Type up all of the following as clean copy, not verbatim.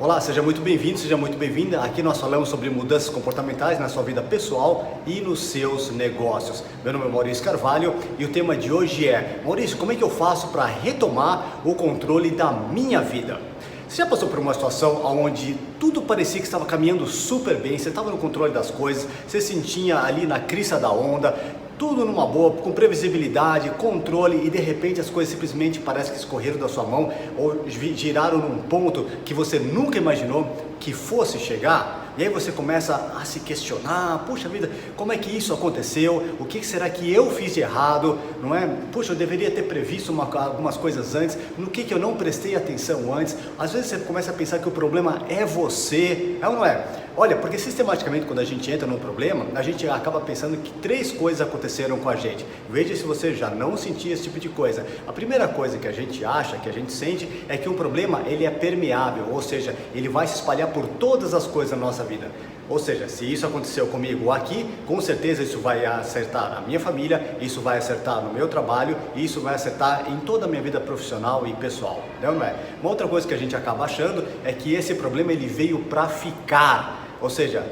Olá, seja muito bem-vindo, seja muito bem-vinda. Aqui nós falamos sobre mudanças comportamentais na sua vida pessoal e nos seus negócios. Meu nome é Maurício Carvalho e o tema de hoje é: Maurício, como é que eu faço para retomar o controle da minha vida? Você já passou por uma situação onde tudo parecia que estava caminhando super bem, você estava no controle das coisas, você se sentia ali na crista da onda, tudo numa boa, com previsibilidade, controle, e de repente as coisas simplesmente parecem que escorreram da sua mão ou giraram num ponto que você nunca imaginou que fosse chegar? E aí você começa a se questionar: puxa vida, como é que isso aconteceu? O que será que eu fiz de errado? Não é? Puxa, eu deveria ter previsto algumas coisas antes. No que eu não prestei atenção antes? Às vezes você começa a pensar que o problema é você, é ou não é? Olha, porque sistematicamente quando a gente entra num problema, a gente acaba pensando que 3 coisas aconteceram com a gente. Veja se você já não sentia esse tipo de coisa. A primeira coisa que a gente acha, que a gente sente, é que um problema ele é permeável, ou seja, ele vai se espalhar por todas as coisas da nossa vida. Ou seja, se isso aconteceu comigo aqui, com certeza isso vai acertar a minha família, isso vai acertar no meu trabalho, e isso vai acertar em toda a minha vida profissional e pessoal, não é? Uma outra coisa que a gente acaba achando é que esse problema ele veio para ficar, ou seja,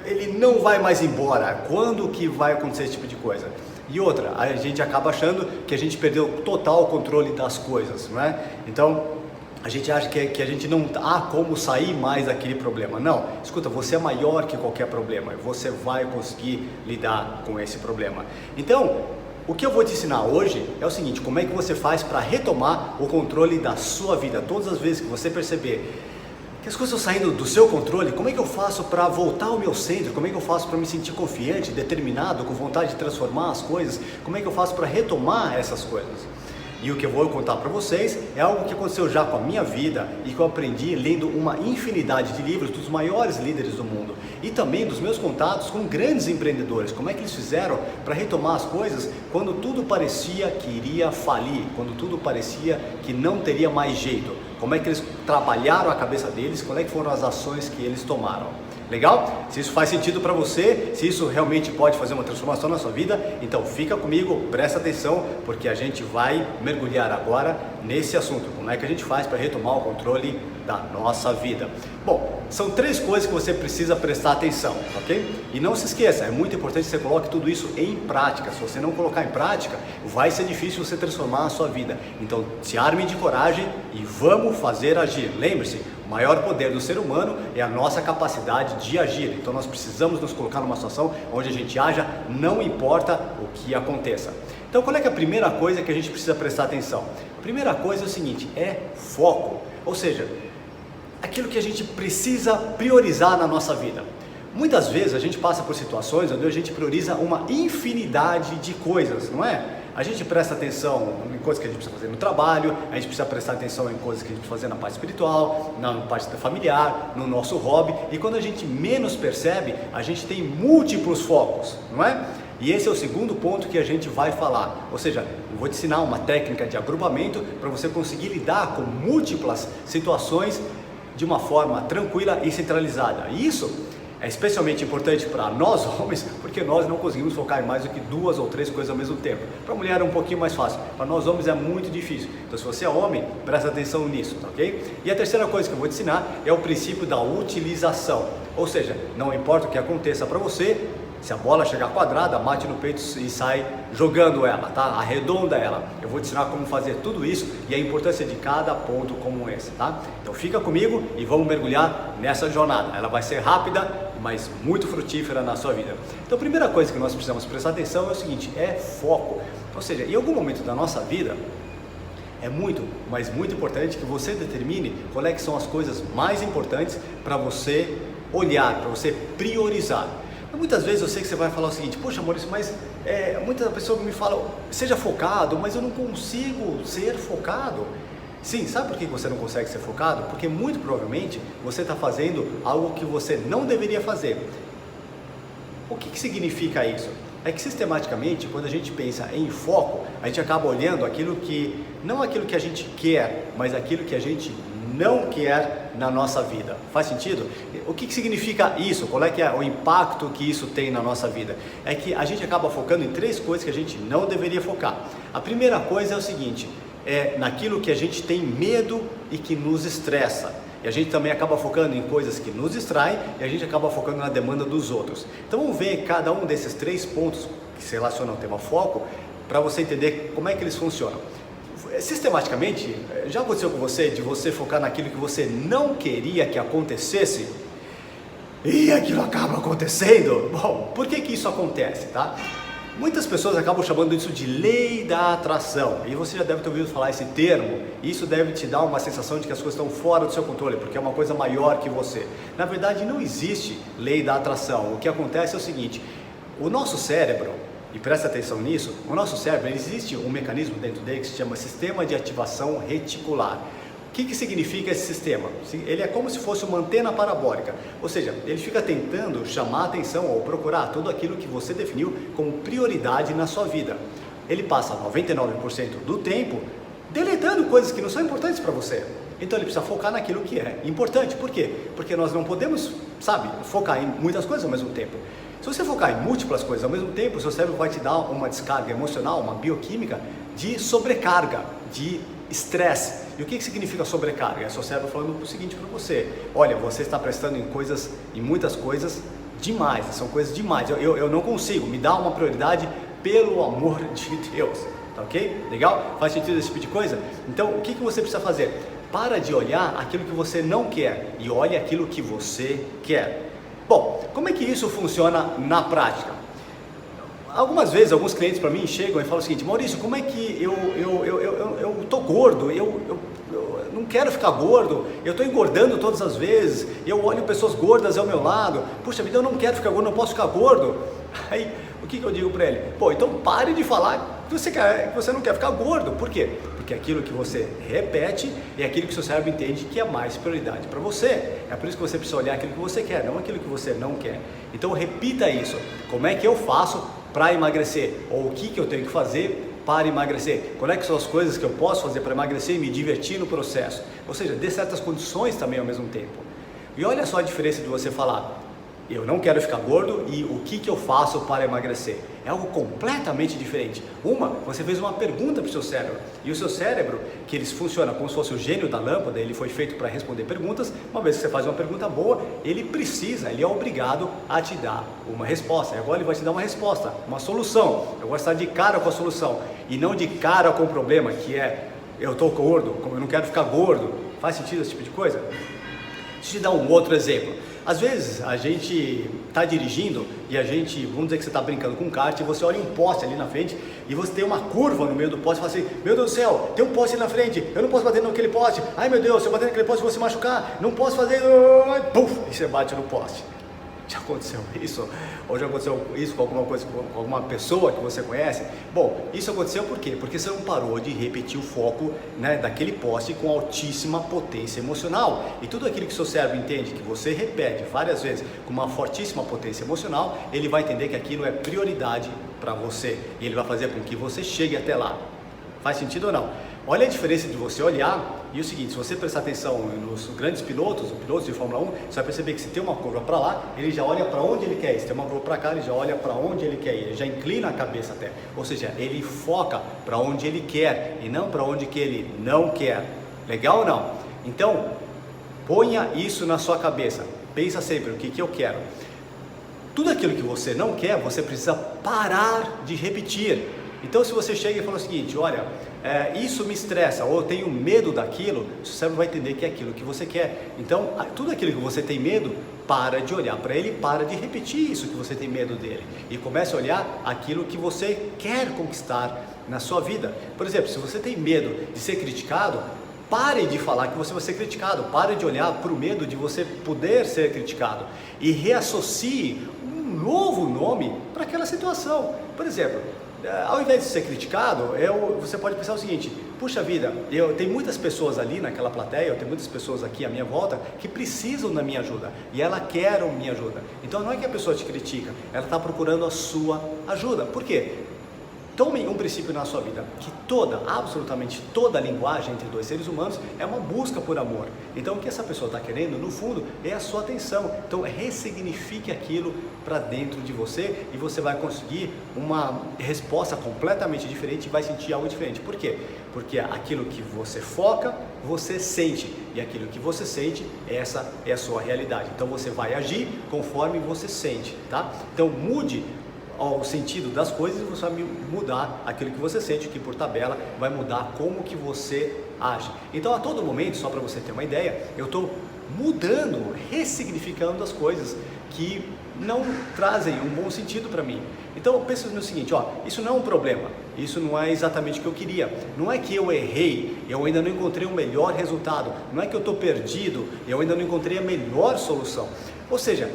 ele não vai mais embora. Quando que vai acontecer esse tipo de coisa? E outra, a gente acaba achando que a gente perdeu total controle das coisas, não é? Então, a gente acha que a gente não há como sair mais daquele problema. Não, escuta, você é maior que qualquer problema, você vai conseguir lidar com esse problema. Então, o que eu vou te ensinar hoje é o seguinte: como é que você faz para retomar o controle da sua vida? Todas as vezes que você perceber que as coisas estão saindo do seu controle, como é que eu faço para voltar ao meu centro? Como é que eu faço para me sentir confiante, determinado, com vontade de transformar as coisas? Como é que eu faço para retomar essas coisas? E o que eu vou contar para vocês é algo que aconteceu já com a minha vida e que eu aprendi lendo uma infinidade de livros dos maiores líderes do mundo e também dos meus contatos com grandes empreendedores. Como é que eles fizeram para retomar as coisas quando tudo parecia que iria falir, quando tudo parecia que não teria mais jeito? Como é que eles trabalharam a cabeça deles? Quais é que foram as ações que eles tomaram? Legal? Se isso faz sentido para você, se isso realmente pode fazer uma transformação na sua vida, então fica comigo, presta atenção, porque a gente vai mergulhar agora nesse assunto. Como é que a gente faz para retomar o controle da nossa vida? Bom, são 3 coisas que você precisa prestar atenção, ok? E não se esqueça, é muito importante que você coloque tudo isso em prática. Se você não colocar em prática, vai ser difícil você transformar a sua vida. Então, se arme de coragem e vamos fazer agir. Lembre-se, o maior poder do ser humano é a nossa capacidade de agir. Então nós precisamos nos colocar numa situação onde a gente haja, não importa o que aconteça. Então qual é que é a primeira coisa que a gente precisa prestar atenção? A primeira coisa é o seguinte, é foco. Ou seja, aquilo que a gente precisa priorizar na nossa vida. Muitas vezes a gente passa por situações onde a gente prioriza uma infinidade de coisas, não é? A gente presta atenção em coisas que a gente precisa fazer no trabalho, a gente precisa prestar atenção em coisas que a gente precisa fazer na parte espiritual, na parte familiar, no nosso hobby, e quando a gente menos percebe, a gente tem múltiplos focos, não é? E esse é o segundo ponto que a gente vai falar, ou seja, eu vou te ensinar uma técnica de agrupamento para você conseguir lidar com múltiplas situações de uma forma tranquila e centralizada. E isso é especialmente importante para nós homens, porque nós não conseguimos focar em mais do que 2 ou 3 coisas ao mesmo tempo. Para a mulher é um pouquinho mais fácil, para nós homens é muito difícil. Então se você é homem, presta atenção nisso, tá ok? E a terceira coisa que eu vou te ensinar é o princípio da utilização. Ou seja, não importa o que aconteça para você, se a bola chegar quadrada, bate no peito e sai jogando ela, tá? Arredonda ela. Eu vou te ensinar como fazer tudo isso e a importância de cada ponto como esse, tá? Então fica comigo e vamos mergulhar nessa jornada. Ela vai ser rápida, mas muito frutífera na sua vida. Então a primeira coisa que nós precisamos prestar atenção é o seguinte, é foco. Ou seja, em algum momento da nossa vida, é muito, mas muito importante que você determine quais é que são as coisas mais importantes para você olhar, para você priorizar. Muitas vezes eu sei que você vai falar o seguinte: poxa Maurício, mas muita pessoa me fala, seja focado, mas eu não consigo ser focado. Sim, sabe por que você não consegue ser focado? Porque muito provavelmente você está fazendo algo que você não deveria fazer. O que significa isso? É que sistematicamente, quando a gente pensa em foco, a gente acaba olhando aquilo que, não aquilo que a gente quer, mas aquilo que a gente não quer na nossa vida. Faz sentido? O que significa isso? Qual é que é o impacto que isso tem na nossa vida? É que a gente acaba focando em 3 coisas que a gente não deveria focar. A primeira coisa é o seguinte, é naquilo que a gente tem medo e que nos estressa. E a gente também acaba focando em coisas que nos distraem e a gente acaba focando na demanda dos outros. Então vamos ver cada um desses 3 pontos que se relacionam ao tema foco, para você entender como é que eles funcionam. Sistematicamente, já aconteceu com você de você focar naquilo que você não queria que acontecesse e aquilo acaba acontecendo? Bom, por que isso acontece, tá? Muitas pessoas acabam chamando isso de lei da atração, e você já deve ter ouvido falar esse termo, e isso deve te dar uma sensação de que as coisas estão fora do seu controle, porque é uma coisa maior que você. Na verdade, não existe lei da atração. O que acontece é o seguinte: o nosso cérebro, e presta atenção nisso, o nosso cérebro, existe um mecanismo dentro dele que se chama sistema de ativação reticular. O que significa esse sistema? Ele é como se fosse uma antena parabólica, ou seja, ele fica tentando chamar a atenção ou procurar tudo aquilo que você definiu como prioridade na sua vida. Ele passa 99% do tempo deletando coisas que não são importantes para você. Então ele precisa focar naquilo que é importante. Por quê? Porque nós não podemos, focar em muitas coisas ao mesmo tempo. Se você focar em múltiplas coisas ao mesmo tempo, o seu cérebro vai te dar uma descarga emocional, uma bioquímica de sobrecarga, de estresse. E o que significa sobrecarga? É o seu cérebro falando o seguinte para você: olha, você está prestando em muitas coisas demais, são coisas demais, eu não consigo, me dá uma prioridade pelo amor de Deus, tá ok? Legal? Faz sentido esse tipo de coisa? Então o que você precisa fazer? Para de olhar aquilo que você não quer e olhe aquilo que você quer. Bom, como é que isso funciona na prática? Algumas vezes, alguns clientes para mim chegam e falam o seguinte: Maurício, como é que eu tô gordo, eu não quero ficar gordo, eu estou engordando todas as vezes, eu olho pessoas gordas ao meu lado, puxa vida, eu não quero ficar gordo, não posso ficar gordo. Aí, o que eu digo para ele? Pô, então pare de falar que você não quer ficar gordo. Por quê? Porque aquilo que você repete é aquilo que o seu cérebro entende que é mais prioridade para você. É por isso que você precisa olhar aquilo que você quer, não aquilo que você não quer. Então repita isso: como é que eu faço para emagrecer? Ou o que eu tenho que fazer para emagrecer? Quais é que são as coisas que eu posso fazer para emagrecer e me divertir no processo? Ou seja, dê certas condições também ao mesmo tempo. E olha só a diferença de você falar: eu não quero ficar gordo, e o que eu faço para emagrecer? É algo completamente diferente. Você fez uma pergunta para o seu cérebro, e o seu cérebro, que ele funciona como se fosse o gênio da lâmpada, ele foi feito para responder perguntas. Uma vez que você faz uma pergunta boa, ele é obrigado a te dar uma resposta. E agora ele vai te dar uma resposta, uma solução. Eu vou estar de cara com a solução, e não de cara com o problema, que é: eu estou gordo, como eu não quero ficar gordo. Faz sentido esse tipo de coisa? Deixa eu te dar um outro exemplo. Às vezes a gente está dirigindo e vamos dizer que você está brincando com um kart, e você olha um poste ali na frente e você tem uma curva no meio do poste e fala assim: meu Deus do céu, tem um poste ali na frente, eu não posso bater naquele poste, ai meu Deus, se eu bater naquele poste eu vou se machucar, não posso fazer, puf, e você bate no poste. Já aconteceu isso? Ou já aconteceu isso com alguma pessoa que você conhece? Bom, isso aconteceu por quê? Porque você não parou de repetir o foco, daquele poste com altíssima potência emocional. E tudo aquilo que seu cérebro entende que você repete várias vezes com uma fortíssima potência emocional, ele vai entender que aquilo é prioridade para você. E ele vai fazer com que você chegue até lá. Faz sentido ou não? Olha a diferença de você olhar. E o seguinte: se você prestar atenção nos grandes pilotos, os pilotos de Fórmula 1, você vai perceber que se tem uma curva para lá, ele já olha para onde ele quer ir. Se tem uma curva para cá, ele já olha para onde ele quer ir. Ele já inclina a cabeça até. Ou seja, ele foca para onde ele quer e não para onde que ele não quer. Legal ou não? Então, ponha isso na sua cabeça. Pensa sempre: o que eu quero? Tudo aquilo que você não quer, você precisa parar de repetir. Então, se você chega e fala o seguinte: olha, isso me estressa, ou eu tenho medo daquilo, o seu cérebro vai entender que é aquilo que você quer. Então, tudo aquilo que você tem medo, para de olhar para ele, para de repetir isso que você tem medo dele, e comece a olhar aquilo que você quer conquistar na sua vida. Por exemplo, se você tem medo de ser criticado, pare de falar que você vai ser criticado, pare de olhar para o medo de você poder ser criticado e reassocie um novo nome para aquela situação. Por exemplo, ao invés de ser criticado, você pode pensar o seguinte: puxa vida, tem muitas pessoas ali naquela plateia, eu tenho muitas pessoas aqui à minha volta que precisam da minha ajuda, e ela quer a minha ajuda. Então não é que a pessoa te critica, ela está procurando a sua ajuda. Por quê? Tome um princípio na sua vida, que absolutamente toda linguagem entre dois seres humanos é uma busca por amor. Então o que essa pessoa está querendo, no fundo, é a sua atenção. Então ressignifique aquilo para dentro de você, e você vai conseguir uma resposta completamente diferente e vai sentir algo diferente. Por quê? Porque aquilo que você foca, você sente. e aquilo que você sente, essa é a sua realidade. Então você vai agir conforme você sente, tá? Então mude o sentido das coisas e você vai mudar aquilo que você sente, que por tabela vai mudar como que você age. Então a todo momento, só para você ter uma ideia, eu estou mudando, ressignificando as coisas que não trazem um bom sentido para mim. Então pensa no seguinte, ó, isso não é um problema, isso não é exatamente o que eu queria, não é que eu errei, eu ainda não encontrei um melhor resultado, não é que eu estou perdido, eu ainda não encontrei a melhor solução. Ou seja,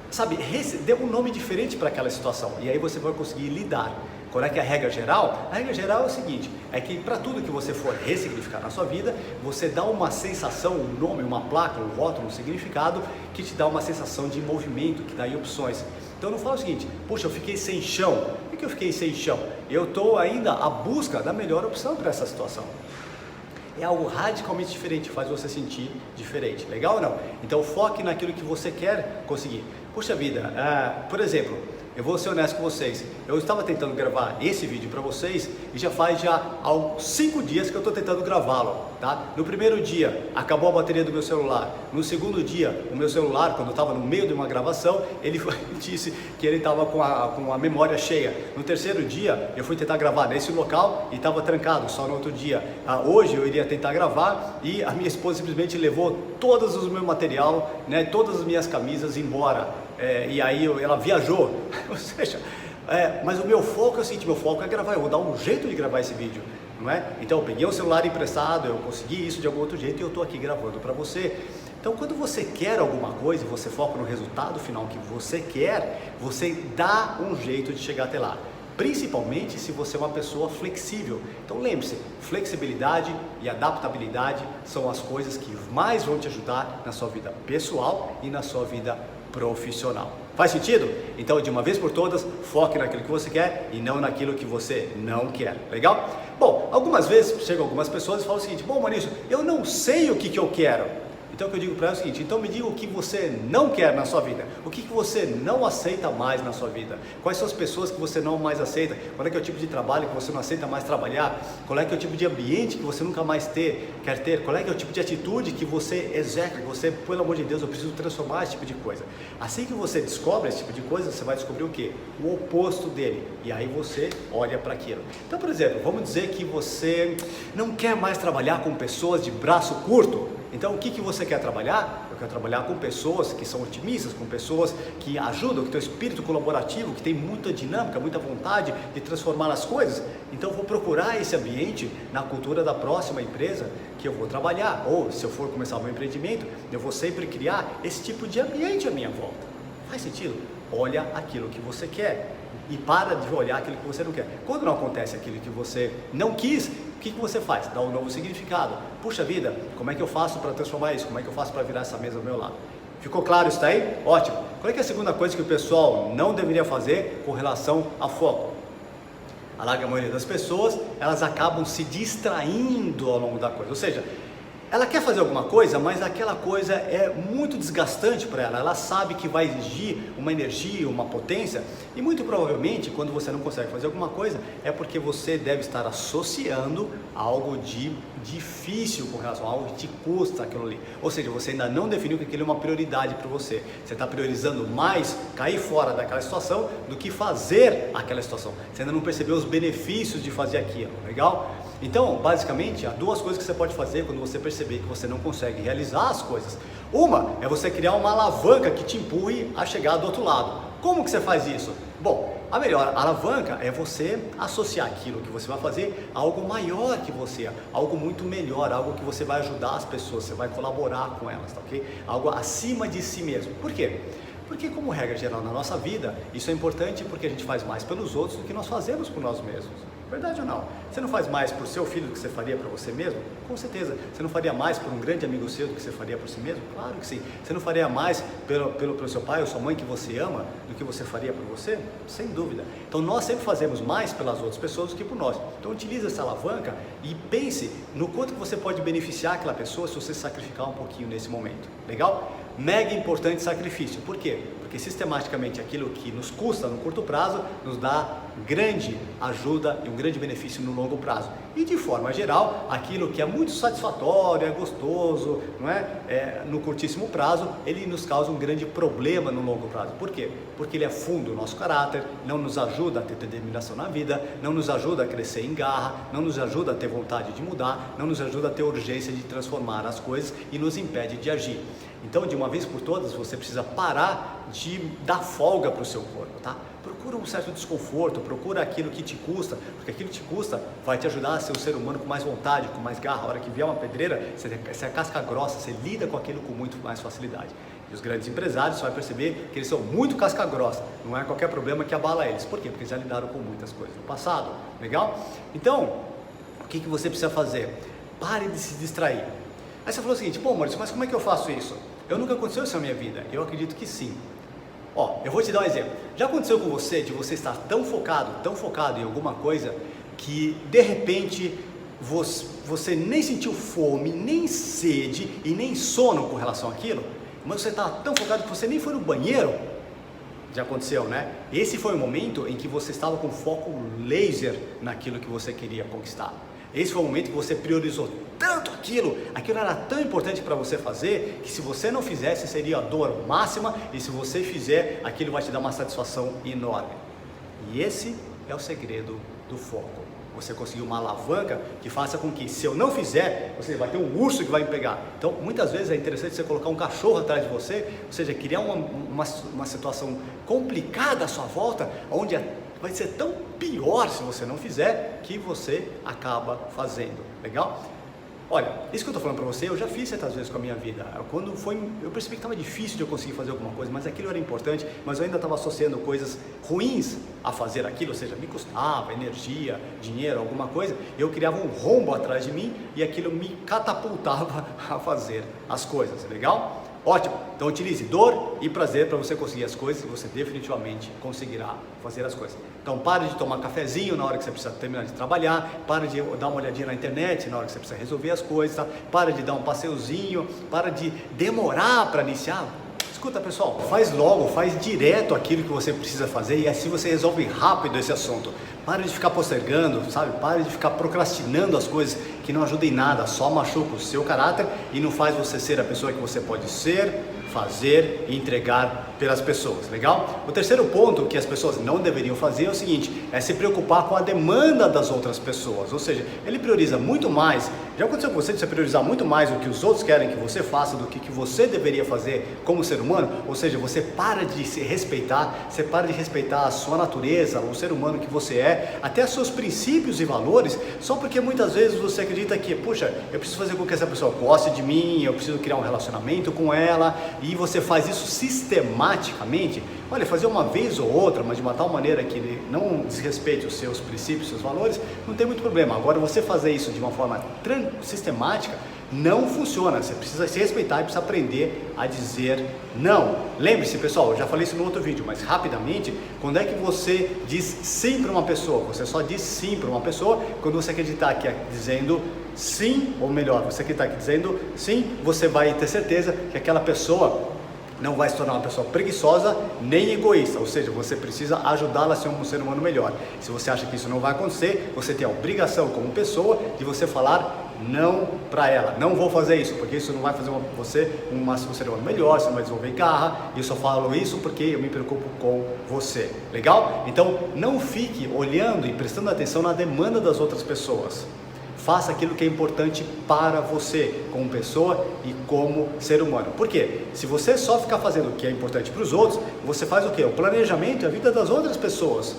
sabe, dê um nome diferente para aquela situação e aí você vai conseguir lidar. Qual é que é a regra geral? A regra geral é o seguinte, é que para tudo que você for ressignificar na sua vida, você dá uma sensação, um nome, uma placa, um rótulo, um significado que te dá uma sensação de movimento, que dá aí opções. Então não fala o seguinte, puxa, eu fiquei sem chão. Por que eu fiquei sem chão? Eu estou ainda à busca da melhor opção para essa situação. É algo radicalmente diferente, faz você sentir diferente, legal ou não? Então foque naquilo que você quer conseguir. Puxa vida, por exemplo, eu vou ser honesto com vocês, eu estava tentando gravar esse vídeo para vocês e já faz há 5 dias que eu estou tentando gravá-lo, tá? No primeiro dia, acabou a bateria do meu celular. No segundo dia, o meu celular, quando eu estava no meio de uma gravação, ele disse que ele estava com a memória cheia. No terceiro dia, eu fui tentar gravar nesse local e estava trancado, só no outro dia. Hoje eu iria tentar gravar e a minha esposa simplesmente levou todos os meu material, né, todas as minhas camisas embora. E aí ela viajou, ou seja, mas o meu foco é o seguinte, meu foco é gravar, eu vou dar um jeito de gravar esse vídeo, não é? Então eu peguei o celular emprestado, eu consegui isso de algum outro jeito e eu estou aqui gravando para você. Então quando você quer alguma coisa e você foca no resultado final que você quer, você dá um jeito de chegar até lá. Principalmente se você é uma pessoa flexível. Então lembre-se, flexibilidade e adaptabilidade são as coisas que mais vão te ajudar na sua vida pessoal e na sua vida profissional. Faz sentido? Então, de uma vez por todas, foque naquilo que você quer e não naquilo que você não quer. Legal? Bom, algumas vezes chegam algumas pessoas e falam o seguinte, bom, Maurício, eu não sei o que eu quero. Então o que eu digo para ela é o seguinte, então me diga o que você não quer na sua vida, o que você não aceita mais na sua vida, quais são as pessoas que você não mais aceita, qual é que é o tipo de trabalho que você não aceita mais trabalhar, qual é que é o tipo de ambiente que você nunca mais quer ter, qual é que é o tipo de atitude que você executa, que você, pelo amor de Deus, eu preciso transformar esse tipo de coisa. Assim que você descobre esse tipo de coisa, você vai descobrir o quê? O oposto dele, e aí você olha para aquilo. Então, por exemplo, vamos dizer que você não quer mais trabalhar com pessoas de braço curto. Então o que você quer trabalhar? Eu quero trabalhar com pessoas que são otimistas, com pessoas que ajudam, que têm um espírito colaborativo, que tem muita dinâmica, muita vontade de transformar as coisas. Então eu vou procurar esse ambiente na cultura da próxima empresa que eu vou trabalhar. Ou se eu for começar um empreendimento, eu vou sempre criar esse tipo de ambiente à minha volta. Faz sentido? Olha aquilo que você quer e para de olhar aquilo que você não quer. Quando não acontece aquilo que você não quis, o que você faz? Dá um novo significado. Puxa vida, como é que eu faço para transformar isso? Como é que eu faço para virar essa mesa ao meu lado? Ficou claro isso daí? Ótimo. Qual é que é a segunda coisa que o pessoal não deveria fazer com relação a foco? A larga maioria das pessoas, elas acabam se distraindo ao longo da coisa. Ou seja, ela quer fazer alguma coisa, mas aquela coisa é muito desgastante para ela. Ela sabe que vai exigir uma energia, uma potência, e muito provavelmente, quando você não consegue fazer alguma coisa, é porque você deve estar associando algo de difícil com relação a algo que te custa aquilo ali. Ou seja, você ainda não definiu que aquilo é uma prioridade para você. Você está priorizando mais cair fora daquela situação do que fazer aquela situação. Você ainda não percebeu os benefícios de fazer aquilo, legal? Então, basicamente, há duas coisas que você pode fazer quando você perceber que você não consegue realizar as coisas. Uma é você criar uma alavanca que te empurre a chegar do outro lado. Como que você faz isso? Bom, a melhor alavanca é você associar aquilo que você vai fazer a algo maior que você, algo muito melhor, algo que você vai ajudar as pessoas, você vai colaborar com elas, tá ok? Algo acima de si mesmo. Por quê? Porque, como regra geral na nossa vida, isso é importante porque a gente faz mais pelos outros do que nós fazemos por nós mesmos. Verdade ou não? Você não faz mais por seu filho do que você faria para você mesmo? Com certeza. Você não faria mais por um grande amigo seu do que você faria por si mesmo? Claro que sim. Você não faria mais pelo seu pai ou sua mãe que você ama do que você faria por você? Sem dúvida. Então nós sempre fazemos mais pelas outras pessoas do que por nós. Então utilize essa alavanca e pense no quanto que você pode beneficiar aquela pessoa se você sacrificar um pouquinho nesse momento. Legal? mega importante sacrifício. Por quê? Porque sistematicamente aquilo que nos custa no curto prazo nos dá grande ajuda e um grande benefício no longo prazo. E de forma geral, aquilo que é muito satisfatório, é gostoso, não é? No curtíssimo prazo, ele nos causa um grande problema no longo prazo. Por quê? Porque ele afunda o nosso caráter, não nos ajuda a ter determinação na vida, não nos ajuda a crescer em garra, não nos ajuda a ter vontade de mudar, não nos ajuda a ter urgência de transformar as coisas e nos impede de agir. Então, de uma vez por todas, você precisa parar de dar folga para o seu corpo, tá? Procura um certo desconforto, procura aquilo que te custa, porque aquilo que te custa vai te ajudar a ser um ser humano com mais vontade, com mais garra. A hora que vier uma pedreira, você é casca grossa, você lida com aquilo com muito mais facilidade. E os grandes empresários, você vai perceber que eles são muito casca grossa, não é qualquer problema que abala eles. Por quê? Porque eles já lidaram com muitas coisas no passado, legal? Então, o que você precisa fazer? Pare de se distrair. Aí você falou o seguinte: pô, Maurício, mas como é que eu faço isso? Eu nunca aconteceu isso na minha vida. Eu acredito que sim. Ó, eu vou te dar um exemplo. Já aconteceu com você de você estar tão focado em alguma coisa que de repente você nem sentiu fome, nem sede e nem sono com relação àquilo, mas você está tão focado que você nem foi no banheiro? Já aconteceu, né? Esse foi o momento em que você estava com foco laser naquilo que você queria conquistar. Esse foi o momento que você priorizou tanto aquilo era tão importante para você fazer, que se você não fizesse seria a dor máxima, e se você fizer, aquilo vai te dar uma satisfação enorme. E esse é o segredo do foco. Você conseguir uma alavanca que faça com que, se eu não fizer, você vai ter um urso que vai me pegar. Então, muitas vezes é interessante você colocar um cachorro atrás de você, ou seja, criar uma situação complicada à sua volta, onde vai ser tão pior se você não fizer, que você acaba fazendo. Legal? Olha, isso que eu estou falando para você, eu já fiz certas vezes com a minha vida. Eu percebi que estava difícil de eu conseguir fazer alguma coisa, mas aquilo era importante, mas eu ainda estava associando coisas ruins a fazer aquilo, ou seja, me custava energia, dinheiro, alguma coisa. Eu criava um rombo atrás de mim e aquilo me catapultava a fazer as coisas. Legal? Ótimo, então utilize dor e prazer para você conseguir as coisas, e você definitivamente conseguirá fazer as coisas. Então pare de tomar cafezinho na hora que você precisa terminar de trabalhar, pare de dar uma olhadinha na internet na hora que você precisa resolver as coisas, tá? Pare de dar um passeiozinho, pare de demorar para iniciar. Escuta, pessoal, faz logo, faz direto aquilo que você precisa fazer e assim você resolve rápido esse assunto. Pare de ficar postergando, sabe? Pare de ficar procrastinando as coisas que não ajudam em nada, só machuca o seu caráter e não faz você ser a pessoa que você pode ser, fazer e entregar pelas pessoas, legal? O terceiro ponto que as pessoas não deveriam fazer é o seguinte: é se preocupar com a demanda das outras pessoas, ou seja, ele prioriza muito mais. Já aconteceu com você de você priorizar muito mais o que os outros querem que você faça do que você deveria fazer como ser humano? Ou seja, você para de se respeitar, você para de respeitar a sua natureza, o ser humano que você é, até os seus princípios e valores, só porque muitas vezes você acredita que, puxa, eu preciso fazer com que essa pessoa goste de mim, eu preciso criar um relacionamento com ela, e você faz isso sistematicamente. Olha, fazer uma vez ou outra, mas de uma tal maneira que ele não desrespeite os seus princípios, seus valores, não tem muito problema. Agora, você fazer isso de uma forma sistemática não funciona. Você precisa se respeitar e precisa aprender a dizer não. Lembre-se, pessoal, eu já falei isso no outro vídeo, mas rapidamente, quando é que você diz sim para uma pessoa? Você só diz sim para uma pessoa quando você acreditar que é dizendo sim, ou melhor, você acreditar que dizendo sim, você vai ter certeza que aquela pessoa não vai se tornar uma pessoa preguiçosa nem egoísta, ou seja, você precisa ajudá-la a ser um ser humano melhor. Se você acha que isso não vai acontecer, você tem a obrigação como pessoa de você falar não para ela. Não vou fazer isso, porque isso não vai fazer você um ser humano melhor, você não vai desenvolver garra, e eu só falo isso porque eu me preocupo com você. Legal? Então, não fique olhando e prestando atenção na demanda das outras pessoas. Faça aquilo que é importante para você, como pessoa e como ser humano. Por quê? Se você só ficar fazendo o que é importante para os outros, você faz o quê? O planejamento e a vida das outras pessoas,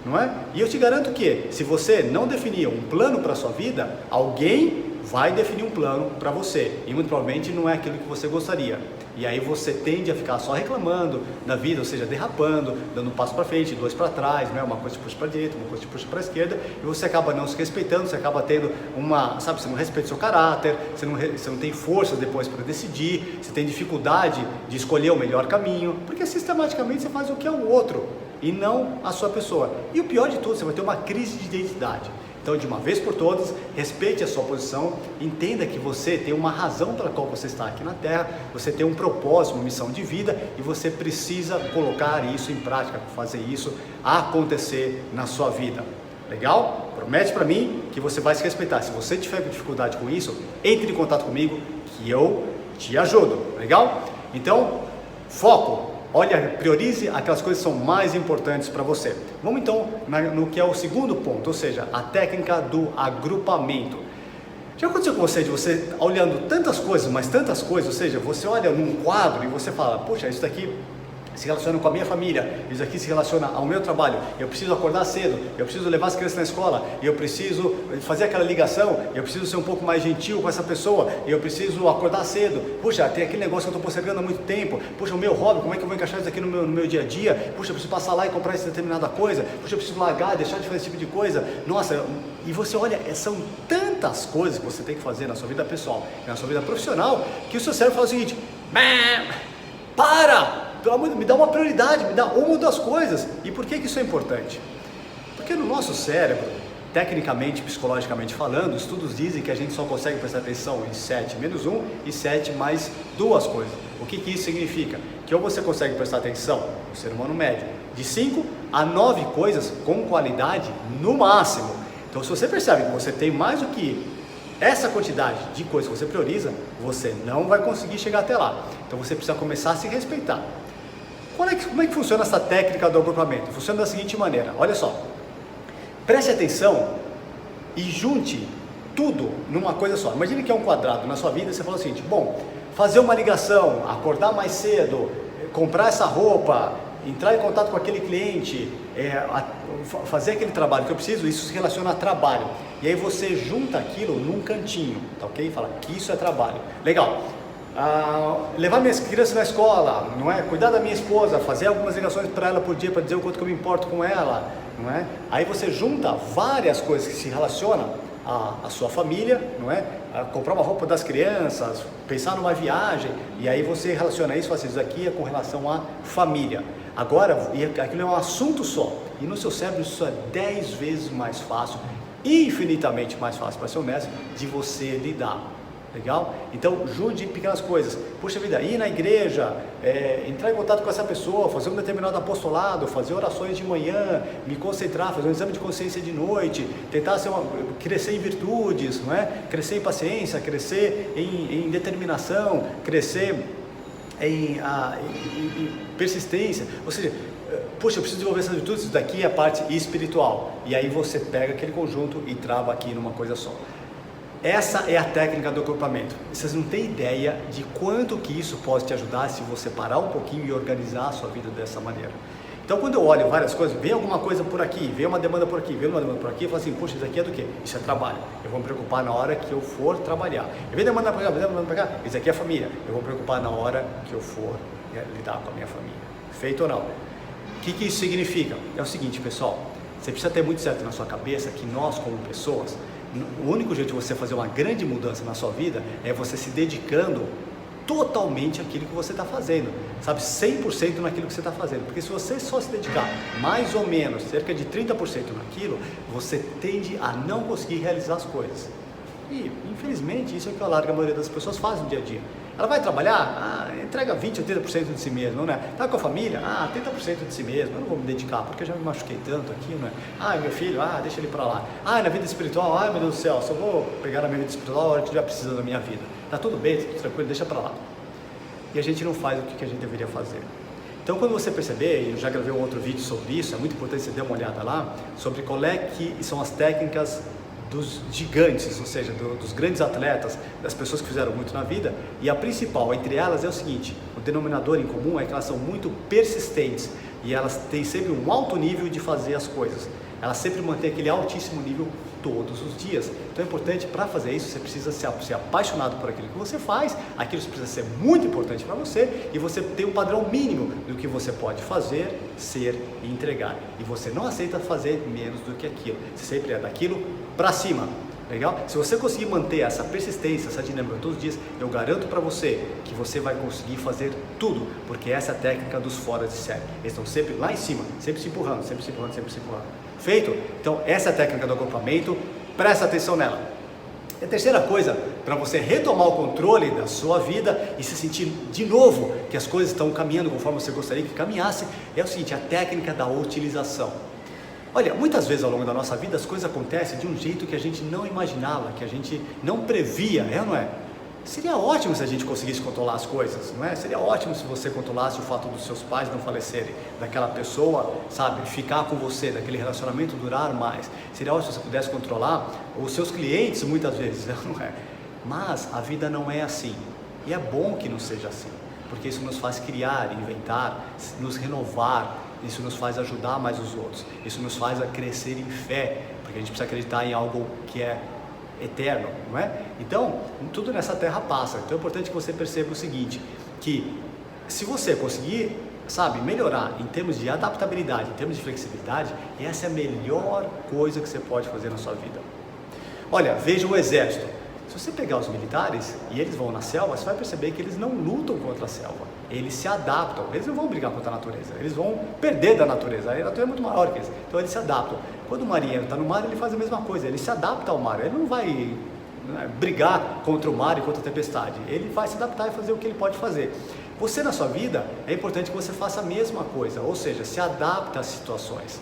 não é? E eu te garanto que, se você não definir um plano para a sua vida, alguém vai definir um plano para você, e muito provavelmente não é aquilo que você gostaria. E aí você tende a ficar só reclamando da vida, ou seja, derrapando, dando um passo para frente, dois para trás, né? Uma coisa te puxa para a direita, uma coisa te puxa para a esquerda, e você acaba não se respeitando, você acaba tendo você não respeita o seu caráter, você não tem força depois para decidir, você tem dificuldade de escolher o melhor caminho, porque sistematicamente você faz o que é o outro, e não a sua pessoa. E o pior de tudo, você vai ter uma crise de identidade. Então, de uma vez por todas, respeite a sua posição, entenda que você tem uma razão pela qual você está aqui na Terra, você tem um propósito, uma missão de vida e você precisa colocar isso em prática, fazer isso acontecer na sua vida. Legal? Promete para mim que você vai se respeitar. Se você tiver dificuldade com isso, entre em contato comigo que eu te ajudo. Legal? Então, foco. Olha, priorize aquelas coisas que são mais importantes para você. Vamos então no que é o segundo ponto, ou seja, a técnica do agrupamento. Já aconteceu com você de você olhando tantas coisas, mas tantas coisas, ou seja, você olha num quadro e você fala, puxa, isso daqui se relaciona com a minha família, isso aqui se relaciona ao meu trabalho, eu preciso acordar cedo, eu preciso levar as crianças na escola, eu preciso fazer aquela ligação, eu preciso ser um pouco mais gentil com essa pessoa, eu preciso acordar cedo, puxa, tem aquele negócio que eu estou postergando há muito tempo, puxa, o meu hobby, como é que eu vou encaixar isso aqui no meu dia a dia, puxa, eu preciso passar lá e comprar essa determinada coisa, puxa, eu preciso largar, deixar de fazer esse tipo de coisa, nossa, e você olha, são tantas coisas que você tem que fazer na sua vida pessoal e na sua vida profissional, que o seu cérebro fala o seguinte, para! Me dá uma prioridade, me dá uma das coisas. E por que isso é importante? Porque no nosso cérebro, tecnicamente, psicologicamente falando, estudos dizem que a gente só consegue prestar atenção em 7 menos 1 e 7 mais 2 coisas. O que isso significa? Que ou você consegue prestar atenção, o ser humano médio, de 5 a 9 coisas com qualidade no máximo. Então, se você percebe que você tem mais do que essa quantidade de coisas que você prioriza, você não vai conseguir chegar até lá. Então, você precisa começar a se respeitar. Como é que funciona essa técnica do agrupamento? Funciona da seguinte maneira, olha só, preste atenção e junte tudo numa coisa só. Imagine que é um quadrado na sua vida e você fala o seguinte, bom, fazer uma ligação, acordar mais cedo, comprar essa roupa, entrar em contato com aquele cliente, fazer aquele trabalho que eu preciso, isso se relaciona a trabalho. E aí você junta aquilo num cantinho, tá ok? Fala que isso é trabalho. Legal. Levar minhas crianças na escola, não é? Cuidar da minha esposa, fazer algumas ligações para ela por dia para dizer o quanto que eu me importo com ela, não é? Aí você junta várias coisas que se relacionam à sua família, não é? Comprar uma roupa das crianças, pensar numa viagem, e aí você relaciona isso, fala assim, isso aqui é com relação à família. Agora, aquilo é um assunto só, e no seu cérebro isso é 10 vezes mais fácil, infinitamente mais fácil, para ser honesto, de você lidar. Legal? Então, junte pequenas coisas. Puxa vida, ir na igreja, entrar em contato com essa pessoa, fazer um determinado apostolado, fazer orações de manhã, me concentrar, fazer um exame de consciência de noite, tentar crescer em virtudes, não é? Crescer em paciência, crescer em determinação, crescer em persistência. Ou seja, puxa, eu preciso desenvolver essas virtudes, isso daqui é a parte espiritual. E aí você pega aquele conjunto e trava aqui numa coisa só. Essa é a técnica do agrupamento. Vocês não têm ideia de quanto que isso pode te ajudar se você parar um pouquinho e organizar a sua vida dessa maneira. Então, quando eu olho várias coisas, vem alguma coisa por aqui, vem uma demanda por aqui, vem uma demanda por aqui, eu falo assim, puxa, isso aqui é do quê? Isso é trabalho. Eu vou me preocupar na hora que eu for trabalhar. E vem demanda para cá, vem demanda para cá, isso aqui é família. Eu vou me preocupar na hora que eu for lidar com a minha família. Feito ou não? O que isso significa? É o seguinte, pessoal, você precisa ter muito certo na sua cabeça que nós, como pessoas, o único jeito de você fazer uma grande mudança na sua vida é você se dedicando totalmente àquilo que você está fazendo, sabe, 100% naquilo que você está fazendo, porque se você só se dedicar mais ou menos, cerca de 30% naquilo, você tende a não conseguir realizar as coisas. E, infelizmente, isso é o que a larga maioria das pessoas faz no dia a dia. Ela vai trabalhar, entrega 20% ou 30% de si mesmo, né? Tá com a família, 30% de si mesmo, eu não vou me dedicar, porque eu já me machuquei tanto aqui, né? Meu filho, deixa ele pra lá. Na vida espiritual, meu Deus do céu, só vou pegar na minha vida espiritual a hora que já precisa da minha vida. Tá tudo bem, tudo tranquilo, deixa pra lá. E a gente não faz o que a gente deveria fazer. Então, quando você perceber, e eu já gravei um outro vídeo sobre isso, é muito importante você dar uma olhada lá, sobre qual é que são as técnicas dos gigantes, ou seja, dos grandes atletas, das pessoas que fizeram muito na vida, e a principal entre elas é o seguinte, o denominador em comum é que elas são muito persistentes e elas têm sempre um alto nível de fazer as coisas, elas sempre mantêm aquele altíssimo nível todos os dias. Então é importante, para fazer isso, você precisa ser apaixonado por aquilo que você faz, aquilo precisa ser muito importante para você, e você tem um padrão mínimo do que você pode fazer, ser e entregar, e você não aceita fazer menos do que aquilo, você sempre é daquilo para cima. Legal? Se você conseguir manter essa persistência, essa dinâmica todos os dias, eu garanto para você que você vai conseguir fazer tudo, porque essa é a técnica dos fora de série. Eles estão sempre lá em cima, sempre se empurrando, sempre se empurrando, sempre se empurrando. Feito? Então, essa é a técnica do agrupamento. Presta atenção nela. E a terceira coisa, para você retomar o controle da sua vida e se sentir de novo que as coisas estão caminhando conforme você gostaria que caminhasse, é o seguinte, a técnica da utilização. Olha, muitas vezes ao longo da nossa vida as coisas acontecem de um jeito que a gente não imaginava, que a gente não previa, é ou não é? Seria ótimo se a gente conseguisse controlar as coisas, não é? Seria ótimo se você controlasse o fato dos seus pais não falecerem, daquela pessoa, sabe, ficar com você, daquele relacionamento durar mais. Seria ótimo se você pudesse controlar os seus clientes muitas vezes, não é? Mas a vida não é assim. E é bom que não seja assim, porque isso nos faz criar, inventar, nos renovar, isso nos faz ajudar mais os outros, isso nos faz a crescer em fé, porque a gente precisa acreditar em algo que é eterno, não é? Então, tudo nessa terra passa. Então é importante que você perceba o seguinte, que se você conseguir, sabe, melhorar em termos de adaptabilidade, em termos de flexibilidade, essa é a melhor coisa que você pode fazer na sua vida. Olha, veja o exército. Se você pegar os militares e eles vão na selva, você vai perceber que eles não lutam contra a selva, eles se adaptam, eles não vão brigar contra a natureza, eles vão perder da natureza, a natureza é muito maior que eles, então eles se adaptam. Quando o marinheiro está no mar, ele faz a mesma coisa, ele se adapta ao mar, ele não vai brigar contra o mar e contra a tempestade, ele vai se adaptar e fazer o que ele pode fazer. Você na sua vida, é importante que você faça a mesma coisa, ou seja, se adapta às situações.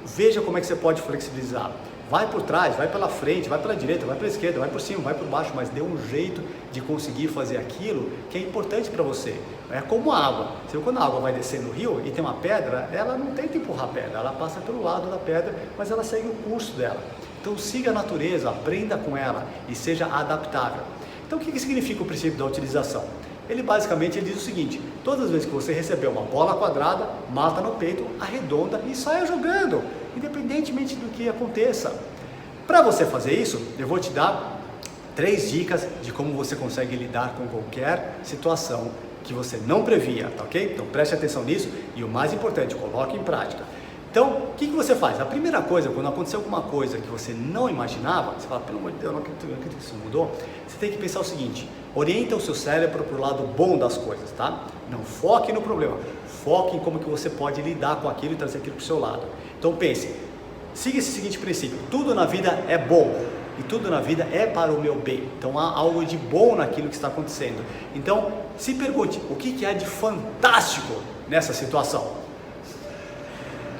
Veja como é que você pode flexibilizar. Vai por trás, vai pela frente, vai pela direita, vai pela esquerda, vai por cima, vai por baixo, mas dê um jeito de conseguir fazer aquilo que é importante para você. É como a água. Você vê, quando a água vai descer no rio e tem uma pedra, ela não tenta empurrar a pedra, ela passa pelo lado da pedra, mas ela segue o curso dela. Então siga a natureza, aprenda com ela e seja adaptável. Então o que significa o princípio da utilização? Ele basicamente diz o seguinte, todas as vezes que você receber uma bola quadrada, mata no peito, arredonda e saia jogando, independentemente do que aconteça. Para você fazer isso, eu vou te dar 3 dicas de como você consegue lidar com qualquer situação que você não previa, tá ok? Então preste atenção nisso e o mais importante, coloque em prática. Então, o que você faz? A primeira coisa, quando acontecer alguma coisa que você não imaginava, você fala, pelo amor de Deus, não acredito que isso mudou, você tem que pensar o seguinte, orienta o seu cérebro para o lado bom das coisas, tá? Não foque no problema, foque em como que você pode lidar com aquilo e trazer aquilo para o seu lado. Então pense, siga esse seguinte princípio, tudo na vida é bom e tudo na vida é para o meu bem, então há algo de bom naquilo que está acontecendo. Então, se pergunte, o que há de fantástico nessa situação?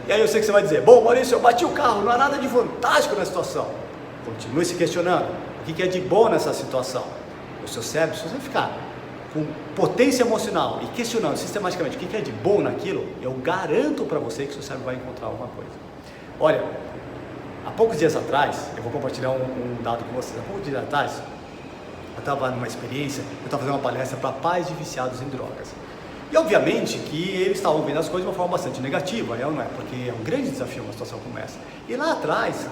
E aí eu sei que você vai dizer, bom Maurício, eu bati o carro, não há nada de fantástico na situação. Continue se questionando, o que é de bom nessa situação? O seu cérebro, se você ficar com potência emocional e questionando sistematicamente o que é de bom naquilo, eu garanto para você que o seu cérebro vai encontrar alguma coisa. Olha, há poucos dias atrás, eu vou compartilhar um dado com vocês, há poucos dias atrás, eu estava numa experiência, eu estava fazendo uma palestra para pais de viciados em drogas. E obviamente que eles estavam vendo as coisas de uma forma bastante negativa, não é? Porque é um grande desafio uma situação como essa. E lá atrás,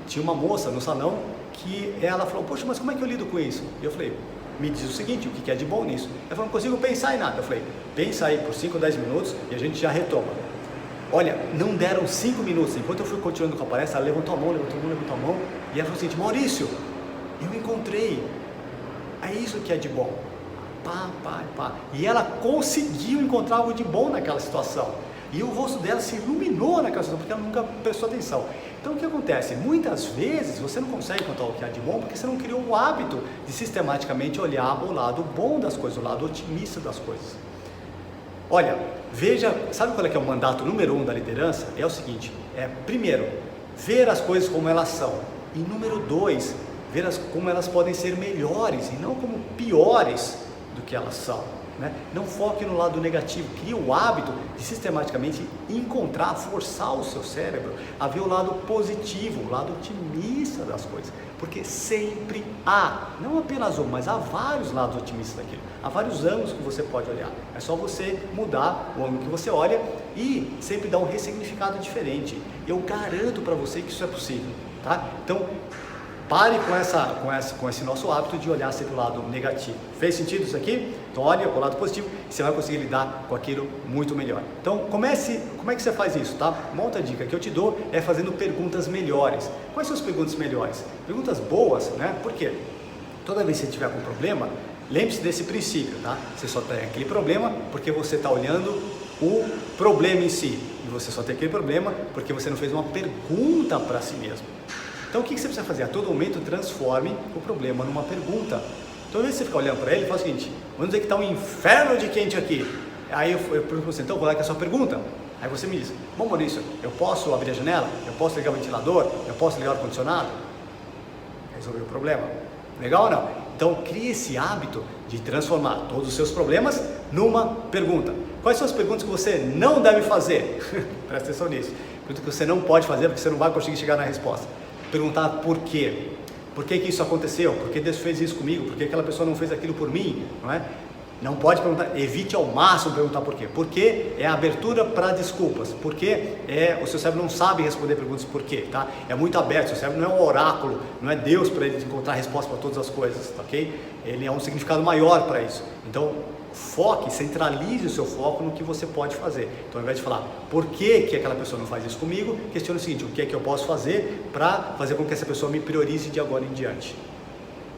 tinha uma moça no salão que ela falou, poxa, mas como é que eu lido com isso? E eu falei, me diz o seguinte, o que é de bom nisso? Ela falou, não consigo pensar em nada. Eu falei, pensa aí por 5 ou 10 minutos e a gente já retoma. Olha, não deram 5 minutos, enquanto eu fui continuando com a palestra, ela levantou a mão, e ela falou o seguinte, Maurício, eu encontrei, é isso que é de bom. Pá. E ela conseguiu encontrar algo de bom naquela situação. E o rosto dela se iluminou naquela situação, porque ela nunca prestou atenção. Então o que acontece? Muitas vezes você não consegue encontrar o que há de bom, porque você não criou o hábito de sistematicamente olhar o lado bom das coisas, o lado otimista das coisas. Olha, veja, sabe qual é que é o mandato número 1 da liderança? É o seguinte, primeiro, ver as coisas como elas são. E número 2, ver como elas podem ser melhores e não como piores do que elas são, né? Não foque no lado negativo, crie o hábito de sistematicamente encontrar, forçar o seu cérebro a ver o lado positivo, o lado otimista das coisas, porque sempre há, não apenas um, mas há vários lados otimistas daquilo, há vários ângulos que você pode olhar, é só você mudar o ângulo que você olha e sempre dar um ressignificado diferente. Eu garanto para você que isso é possível, tá? Então, pare com esse nosso hábito de olhar sempre o lado negativo. Fez sentido isso aqui? Então olha para o lado positivo e você vai conseguir lidar com aquilo muito melhor. Então como é que você faz isso, tá? Uma outra dica que eu te dou é fazendo perguntas melhores. Quais são as perguntas melhores? Perguntas boas, né? Por quê? Toda vez que você tiver com problema, lembre-se desse princípio, tá? Você só tem aquele problema porque você está olhando o problema em si. E você só tem aquele problema porque você não fez uma pergunta para si mesmo. Então o que você precisa fazer? A todo momento transforme o problema numa pergunta. Então, ao invés de você ficar olhando para ele, fala o seguinte: vamos dizer que está um inferno de quente aqui. Aí eu pergunto para você: então qual é que é a sua pergunta? Aí você me diz: bom, Maurício, eu posso abrir a janela? Eu posso ligar o ventilador? Eu posso ligar o ar-condicionado? Resolveu o problema. Legal ou não? Então crie esse hábito de transformar todos os seus problemas numa pergunta. Quais são as perguntas que você não deve fazer? Presta atenção nisso. Pergunta que você não pode fazer porque você não vai conseguir chegar na resposta. Perguntar por quê. Por que isso aconteceu? Por que Deus fez isso comigo? Por que aquela pessoa não fez aquilo por mim? Não é? Não pode perguntar, evite ao máximo perguntar por quê. Porque é a abertura para desculpas. Porque o seu cérebro não sabe responder perguntas por quê, tá? É muito aberto, o seu cérebro não é um oráculo, não é Deus para ele encontrar resposta para todas as coisas, tá, ok? Ele é um significado maior para isso. Então, foque, centralize o seu foco no que você pode fazer. Então, ao invés de falar por que aquela pessoa não faz isso comigo, questione o seguinte: o que é que eu posso fazer para fazer com que essa pessoa me priorize de agora em diante?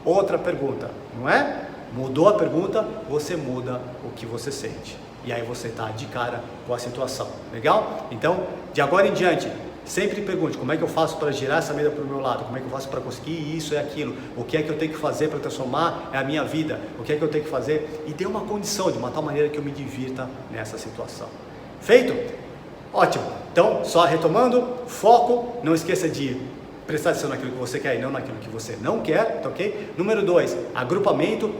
Outra pergunta, não é? Mudou a pergunta, você muda o que você sente. E aí você está de cara com a situação. Legal? Então, de agora em diante, sempre pergunte: como é que eu faço para girar essa mesa para o meu lado? Como é que eu faço para conseguir isso e aquilo? O que é que eu tenho que fazer para transformar a minha vida? O que é que eu tenho que fazer? E dê uma condição, de uma tal maneira que eu me divirta nessa situação. Feito? Ótimo! Então, só retomando, foco, não esqueça de prestar atenção naquilo que você quer e não naquilo que você não quer, tá ok? Número 2, agrupamento.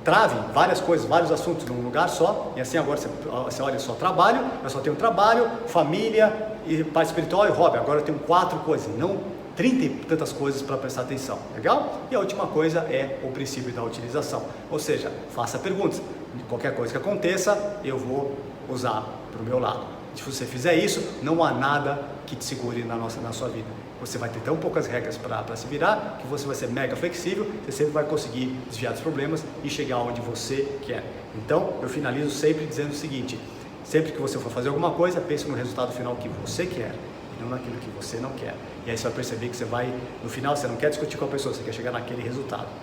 Trave várias coisas, vários assuntos num lugar só, e assim agora você olha só: trabalho, eu só tenho trabalho, família, e parte espiritual e hobby. Agora eu tenho 4 coisas, não 30 e tantas coisas para prestar atenção. Legal? E a última coisa é o princípio da utilização, ou seja, faça perguntas. Qualquer coisa que aconteça, eu vou usar para o meu lado. Se você fizer isso, não há nada que te segure na sua vida. Você vai ter tão poucas regras para se virar, que você vai ser mega flexível, você sempre vai conseguir desviar dos problemas e chegar onde você quer. Então, eu finalizo sempre dizendo o seguinte: sempre que você for fazer alguma coisa, pense no resultado final que você quer, e não naquilo que você não quer. E aí você vai perceber que no final, você não quer discutir com a pessoa, você quer chegar naquele resultado.